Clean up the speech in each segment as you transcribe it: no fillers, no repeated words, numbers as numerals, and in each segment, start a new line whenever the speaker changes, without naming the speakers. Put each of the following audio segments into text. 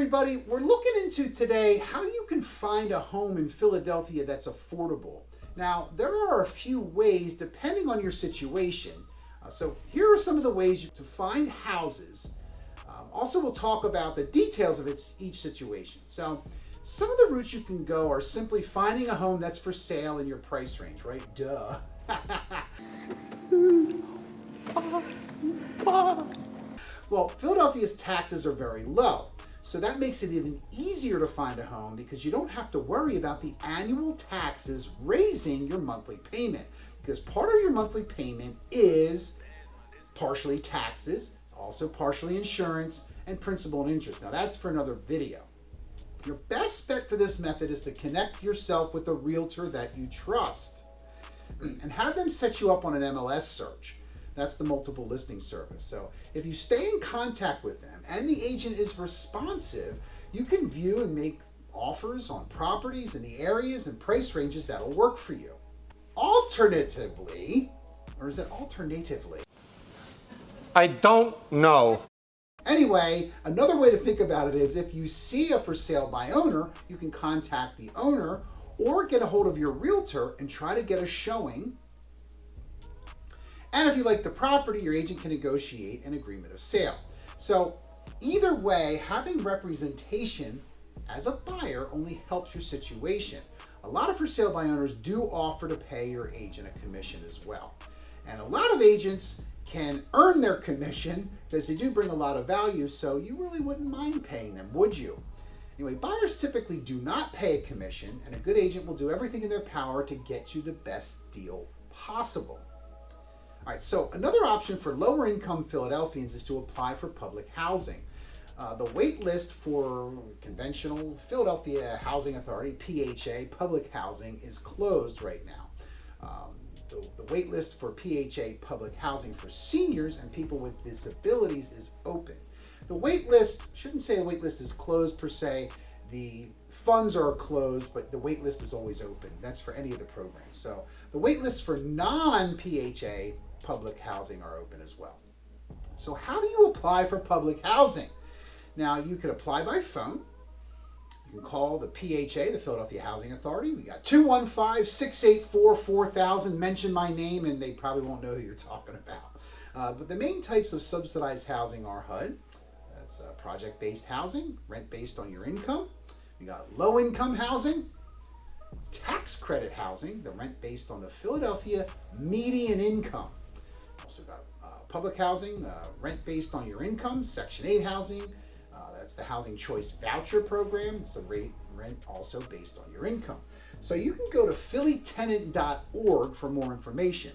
everybody, we're looking into today how you can find a home in Philadelphia that's affordable. Now, there are a few ways depending on your situation. So here are some of the ways to find houses. Also, we'll talk about the details of each situation. So some of the routes you can go are simply finding a home that's for sale in your price range, right? Duh. Well, Philadelphia's taxes are very low, so that makes it even easier to find a home because you don't have to worry about the annual taxes raising your monthly payment, because part of your monthly payment is partially taxes, also partially insurance, and principal and interest. Now that's for another video. Your best bet for this method is to connect yourself with a realtor that you trust and have them set you up on an MLS search. That's the multiple listing service. So if you stay in contact with them and the agent is responsive, you can view and make offers on properties in the areas and price ranges that'll work for you. Alternatively, or is it alternatively?
I don't know.
Anyway, another way to think about it is if you see a for sale by owner, you can contact the owner or get a hold of your realtor and try to get a showing. And if you like the property, your agent can negotiate an agreement of sale. So either way, having representation as a buyer only helps your situation. A lot of for sale by owners do offer to pay your agent a commission as well. And a lot of agents can earn their commission because they do bring a lot of value, so you really wouldn't mind paying them, would you? Anyway, buyers typically do not pay a commission, and a good agent will do everything in their power to get you the best deal possible. All right, so another option for lower income Philadelphians is to apply for public housing. The wait list for conventional Philadelphia Housing Authority, PHA, public housing is closed right now. The wait list for PHA public housing for seniors and people with disabilities is open. The wait list, shouldn't say the wait list is closed per se. The funds are closed, but the wait list is always open. That's for any of the programs. So the wait lists for non-PHA public housing are open as well. So how do you apply for public housing? Now you could apply by phone. You can call the PHA, the Philadelphia Housing Authority. We got 215-684-4000. Mention my name and they probably won't know who you're talking about. But the main types of subsidized housing are HUD. That's project-based housing, rent based on your income. We got low-income housing, tax credit housing, the rent based on the Philadelphia median income. Also got public housing, rent based on your income, Section 8 housing. That's the Housing Choice Voucher Program. It's the rent also based on your income. So you can go to phillytenant.org for more information.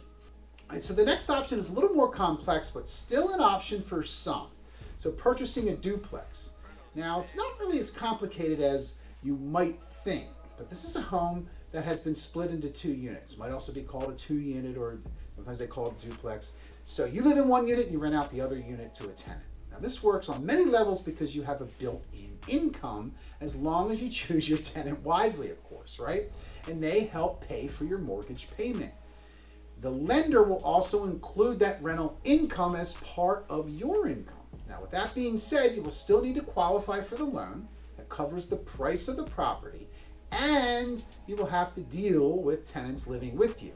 All right, so the next option is a little more complex, but still an option for some. So purchasing a duplex. Now, it's not really as complicated as you might think, but this is a home that has been split into 2 units. It might also be called a 2-unit, or sometimes they call it duplex. So you live in one unit, you rent out the other unit to a tenant. Now this works on many levels because you have a built-in income, as long as you choose your tenant wisely, of course, right? And they help pay for your mortgage payment. The lender will also include that rental income as part of your income. Now, with that being said, you will still need to qualify for the loan that covers the price of the property, and you will have to deal with tenants living with you.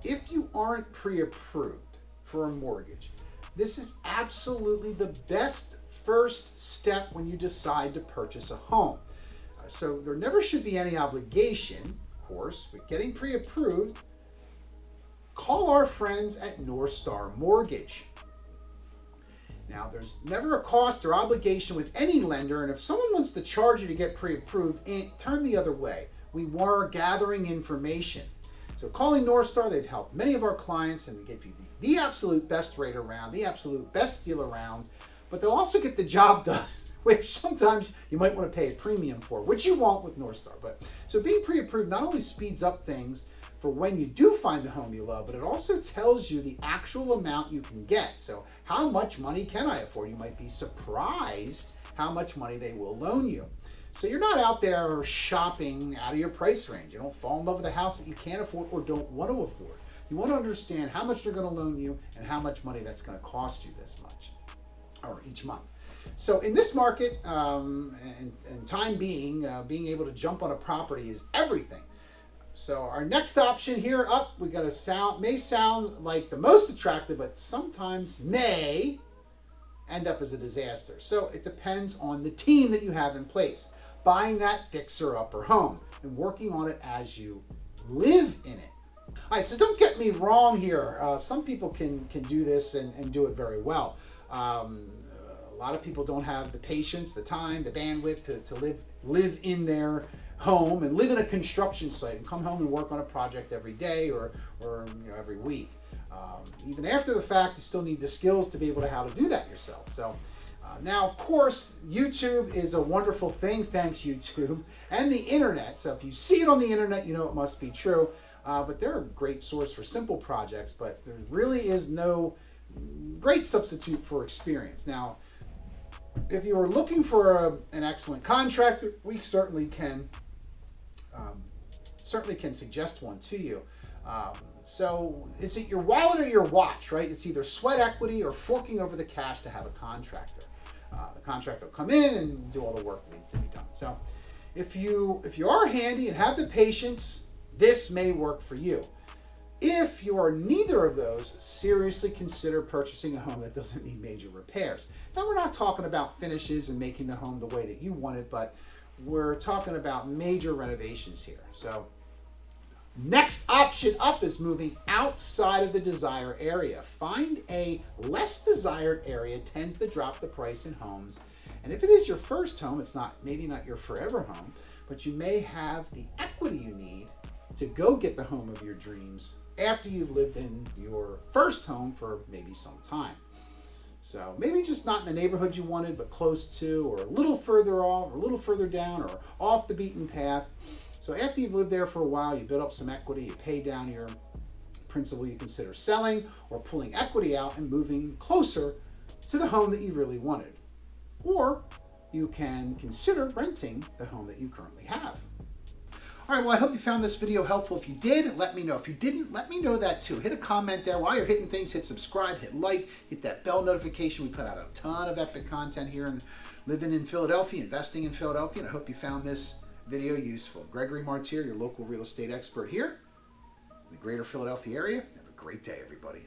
If you aren't pre-approved for a mortgage, this is absolutely the best first step when you decide to purchase a home. So there never should be any obligation, of course, but getting pre-approved, call our friends at North Star Mortgage. Now, there's never a cost or obligation with any lender, and if someone wants to charge you to get pre-approved, turn the other way. We are gathering information. So calling North Star, they've helped many of our clients and give you the absolute best rate around, the absolute best deal around, but they'll also get the job done, which sometimes you might want to pay a premium for, which you won't with North Star. But so being pre-approved not only speeds up things for when you do find the home you love, but it also tells you the actual amount you can get. So how much money can I afford? You might be surprised how much money they will loan you. So you're not out there shopping out of your price range. You don't fall in love with a house that you can't afford or don't want to afford. You want to understand how much they're going to loan you and how much money that's going to cost you this much or each month. So in this market, and time being able to jump on a property is everything. So our next option here up, we got may sound like the most attractive, but sometimes may end up as a disaster. So it depends on the team that you have in place. Buying that fixer-upper home and working on it as you live in it. All right, so don't get me wrong here. Some people can do this and do it very well. A lot of people don't have the patience, the time, the bandwidth to live in their home and live in a construction site and come home and work on a project every day or every week. Even after the fact, you still need the skills to be able to how to do that yourself. So now, of course, YouTube is a wonderful thing. Thanks, YouTube, and the internet. So if you see it on the internet, you know it must be true. But they're a great source for simple projects, but there really is no great substitute for experience. Now, if you are looking for an excellent contractor, we certainly can suggest one to you. So is it your wallet or your watch, right? It's either sweat equity or forking over the cash to have a contractor. The contractor will come in and do all the work that needs to be done. So if you are handy and have the patience, this may work for you. If you are neither of those, seriously consider purchasing a home that doesn't need major repairs. Now, we're not talking about finishes and making the home the way that you want it, but we're talking about major renovations here. So next option up is moving outside of the desired area. Find a less desired area tends to drop the price in homes. And if it is your first home, it's maybe not your forever home, but you may have the equity you need to go get the home of your dreams after you've lived in your first home for maybe some time. So maybe just not in the neighborhood you wanted, but close to, or a little further off, or a little further down, or off the beaten path. So after you've lived there for a while, you build up some equity, you pay down your principal, you consider selling or pulling equity out and moving closer to the home that you really wanted. Or you can consider renting the home that you currently have. All right, well, I hope you found this video helpful. If you did, let me know. If you didn't, let me know that too. Hit a comment there. While you're hitting things, hit subscribe, hit like, hit that bell notification. We put out a ton of epic content here and living in Philadelphia, investing in Philadelphia, and I hope you found this video useful. Gregory Martire, your local real estate expert here in the greater Philadelphia area. Have a great day, everybody.